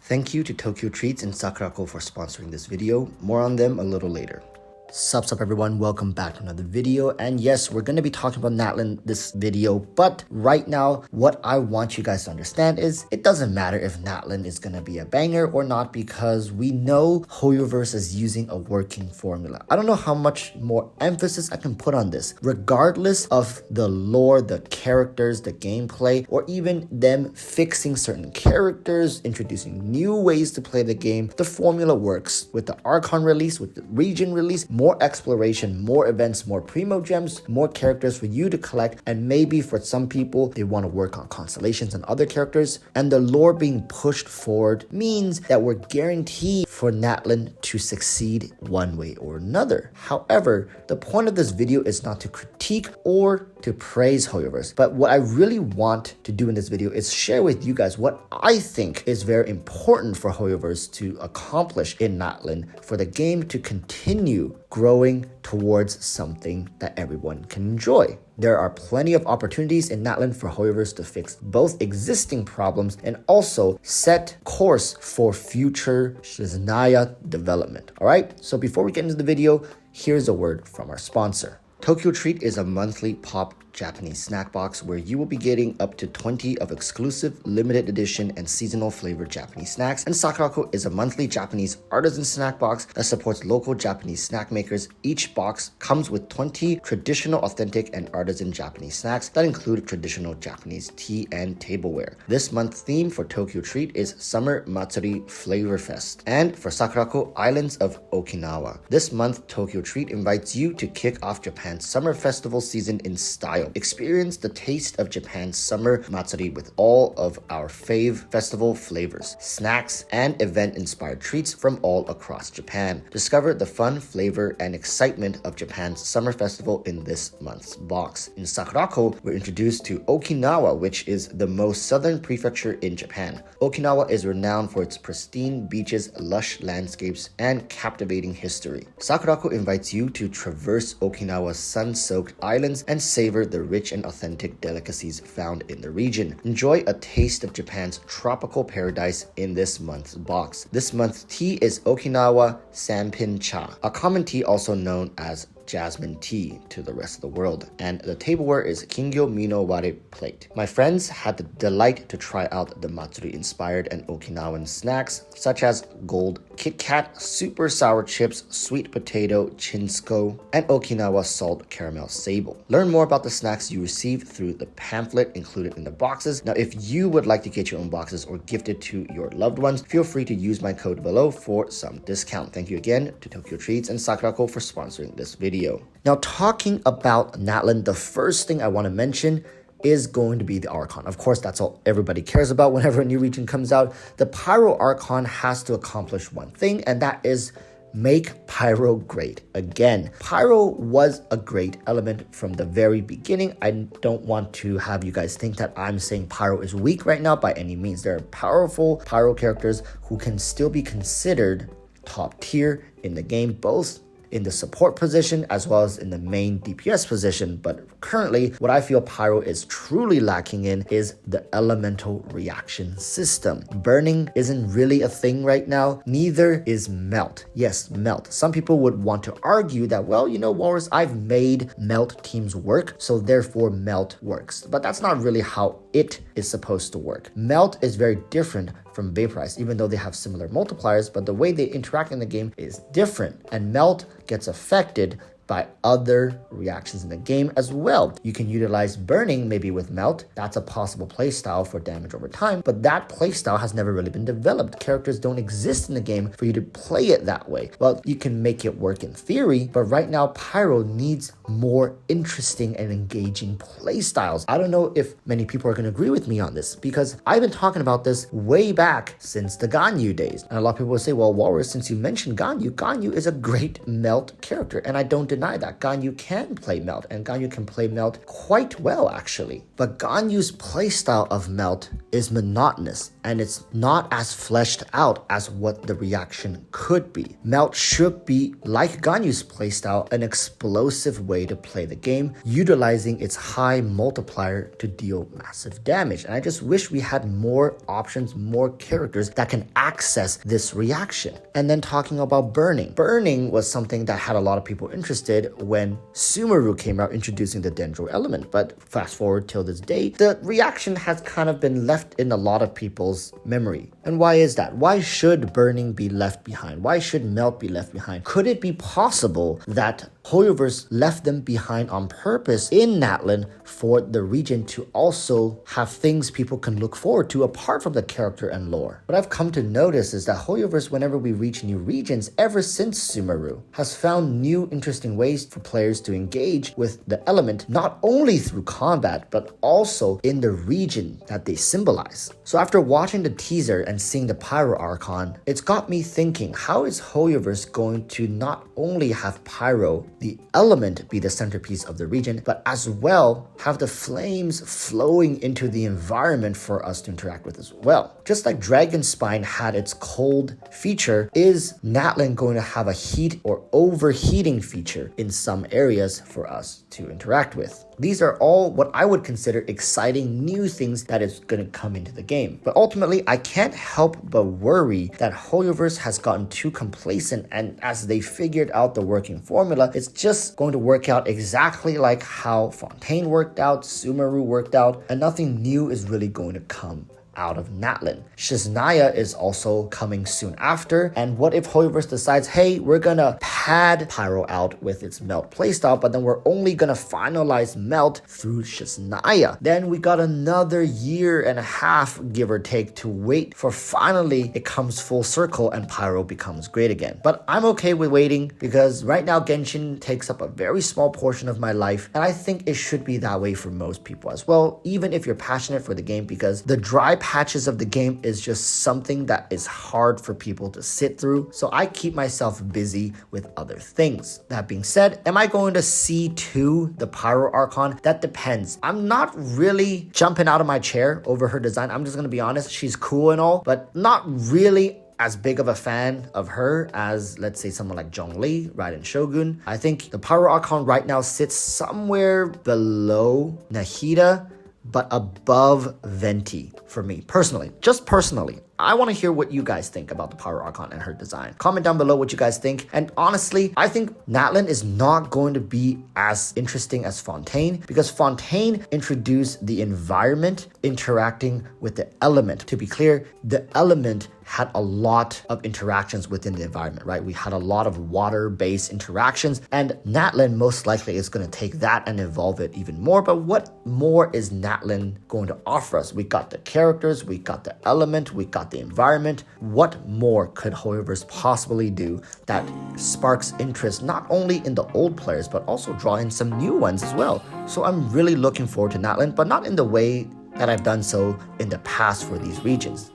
Thank you to TokyoTreat and Sakuraco for sponsoring this video. More on them a little later. Sup everyone, welcome back to another video. And yes, we're going to be talking about Natlan this video, but right now what I want you guys to understand is it doesn't matter if Natlan is going to be a banger or not, because we know Hoyoverse is using a working formula. I don't know how much more emphasis I can put on this. Regardless of the lore, the characters, the gameplay, or even them fixing certain characters, introducing new ways to play the game, the formula works. With the Archon release, with the region release, more exploration, more events, more primo gems, more characters for you to collect, and maybe for some people they want to work on constellations and other characters, and the lore being pushed forward means that we're guaranteed for Natlan to succeed one way or another. However, the point of this video is not to critique or to praise Hoyoverse, but what I really want to do in this video is share with you guys what I think is very important for Hoyoverse to accomplish in Natlan for the game to continue growing towards something that everyone can enjoy. There are plenty of opportunities in Natlan for Hoyoverse to fix both existing problems and also set course for future Shiznaya development. Alright, so before we get into the video, here's a word from our sponsor. TokyoTreat is a monthly pop Japanese snack box where you will be getting up to 20 of exclusive limited edition and seasonal flavored Japanese snacks. And Sakuraco is a monthly Japanese artisan snack box that supports local Japanese snack makers. Each box comes with 20 traditional, authentic, and artisan Japanese snacks that include traditional Japanese tea and tableware. This month's theme for TokyoTreat is Summer Matsuri Flavor Fest, and for Sakuraco, Islands of Okinawa. This month, TokyoTreat invites you to kick off Japan's summer festival season in style. Experience the taste of Japan's summer Matsuri with all of our fave festival flavors, snacks, and event-inspired treats from all across Japan. Discover the fun, flavor, and excitement of Japan's summer festival in this month's box. In Sakuraco, we're introduced to Okinawa, which is the most southern prefecture in Japan. Okinawa is renowned for its pristine beaches, lush landscapes, and captivating history. Sakuraco invites you to traverse Okinawa's sun-soaked islands and savor the rich and authentic delicacies found in the region. Enjoy a taste of Japan's tropical paradise in this month's box. This month's tea is Okinawa Sanpin Cha, a common tea also known as jasmine tea to the rest of the world, and the tableware is Kingyo Mino Ware plate. My friends had the delight to try out the Matsuri inspired and Okinawan snacks such as gold Kit Kat, super sour chips, sweet potato chinsko, and Okinawa salt caramel sable. Learn more about the snacks you receive through the pamphlet included in the boxes. Now, if you would like to get your own boxes or gift it to your loved ones, feel free to use my code below for some discount. Thank you again to TokyoTreats and Sakuraco for sponsoring this video. Now, talking about Natlan, the first thing I want to mention is going to be the Archon. Of course, that's all everybody cares about whenever a new region comes out. The Pyro Archon has to accomplish one thing, and that is make Pyro great again. Pyro was a great element from the very beginning. I don't want to have you guys think that I'm saying Pyro is weak right now by any means. There are powerful Pyro characters who can still be considered top tier in the game, both in the support position as well as in the main DPS position. But currently, what I feel Pyro is truly lacking in is the elemental reaction system. Burning isn't really a thing right now. Neither is Melt. Yes, Melt. Some people would want to argue that, well, you know, Walrus, I've made Melt teams work, so therefore Melt works. But that's not really how it is supposed to work. Melt is very different from Vaporize, even though they have similar multipliers, but the way they interact in the game is different, and Melt gets affected by other reactions in the game as well. You can utilize Burning maybe with Melt. That's a possible playstyle for damage over time, but that playstyle has never really been developed. Characters don't exist in the game for you to play it that way. Well, you can make it work in theory, but right now Pyro needs more interesting and engaging playstyles. I don't know if many people are going to agree with me on this, because I've been talking about this way back since the Ganyu days. And a lot of people will say, well, Walrus, since you mentioned Ganyu, Ganyu is a great Melt character, and I don't deny that. Ganyu can play Melt, and Ganyu can play Melt quite well, actually. But Ganyu's playstyle of Melt is monotonous, and it's not as fleshed out as what the reaction could be. Melt should be, like Ganyu's playstyle, an explosive way to play the game, utilizing its high multiplier to deal massive damage. And I just wish we had more options, more characters that can access this reaction. And then talking about burning. Burning was something that had a lot of people interested when Sumeru came out introducing the Dendro element. But fast forward till this day, the reaction has kind of been left in a lot of people's memory. And why is that? Why should burning be left behind? Why should melt be left behind? Could it be possible that Hoyoverse left them behind on purpose in Natlan for the region to also have things people can look forward to apart from the character and lore? What I've come to notice is that Hoyoverse, whenever we reach new regions ever since Sumeru, has found new interesting ways for players to engage with the element, not only through combat, but also in the region that they symbolize. So after watching the teaser and seeing the Pyro Archon, it's got me thinking, how is Hoyoverse going to not only have Pyro, the element, be the centerpiece of the region, but as well have the flames flowing into the environment for us to interact with as well? Just like Dragonspine had its cold feature, is Natlan going to have a heat or overheating feature in some areas for us to interact with? These are all what I would consider exciting new things that is going to come into the game. But ultimately, I can't help but worry that Hoyoverse has gotten too complacent, and as they figured out the working formula, it's just going to work out exactly like how Fontaine worked out, Sumeru worked out, and nothing new is really going to come out of Natlan. Shiznaya is also coming soon after, and what if Hoyoverse decides, hey, we're gonna pad Pyro out with its Melt playstyle, but then we're only gonna finalize Melt through Shiznaya? Then we got another year and a half, give or take, to wait for finally it comes full circle and Pyro becomes great again. But I'm okay with waiting, because right now Genshin takes up a very small portion of my life, and I think it should be that way for most people as well, even if you're passionate for the game, because the dry patches of the game is just something that is hard for people to sit through. So I keep myself busy with other things. That being said, am I going to see the Pyro Archon? That depends. I'm not really jumping out of my chair over her design. I'm just going to be honest. She's cool and all, but not really as big of a fan of her as, let's say, someone like Zhongli, Raiden Shogun. I think the Pyro Archon right now sits somewhere below Nahida, but above Venti for me, personally. Just personally. I want to hear what you guys think about the Pyro Archon and her design. Comment down below what you guys think. And honestly, I think Natlan is not going to be as interesting as Fontaine, because Fontaine introduced the environment interacting with the element. To be clear, the element had a lot of interactions within the environment, right? We had a lot of water-based interactions, and Natlan most likely is going to take that and evolve it even more. But what more is Natlan going to offer us? We got the characters, we got the element, we got the environment. What more could Hoyoverse possibly do that sparks interest not only in the old players, but also draw in some new ones as well? So I'm really looking forward to Natlan, but not in the way that I've done so in the past for these regions.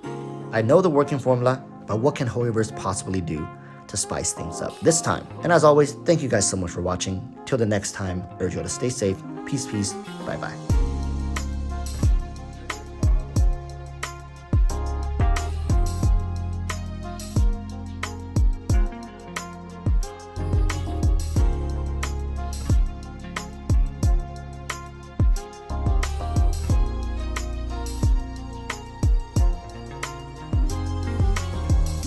I know the working formula, but what can Hoyoverse possibly do to spice things up this time? And as always, thank you guys so much for watching. Till the next time, urge you all to stay safe. Peace, bye-bye.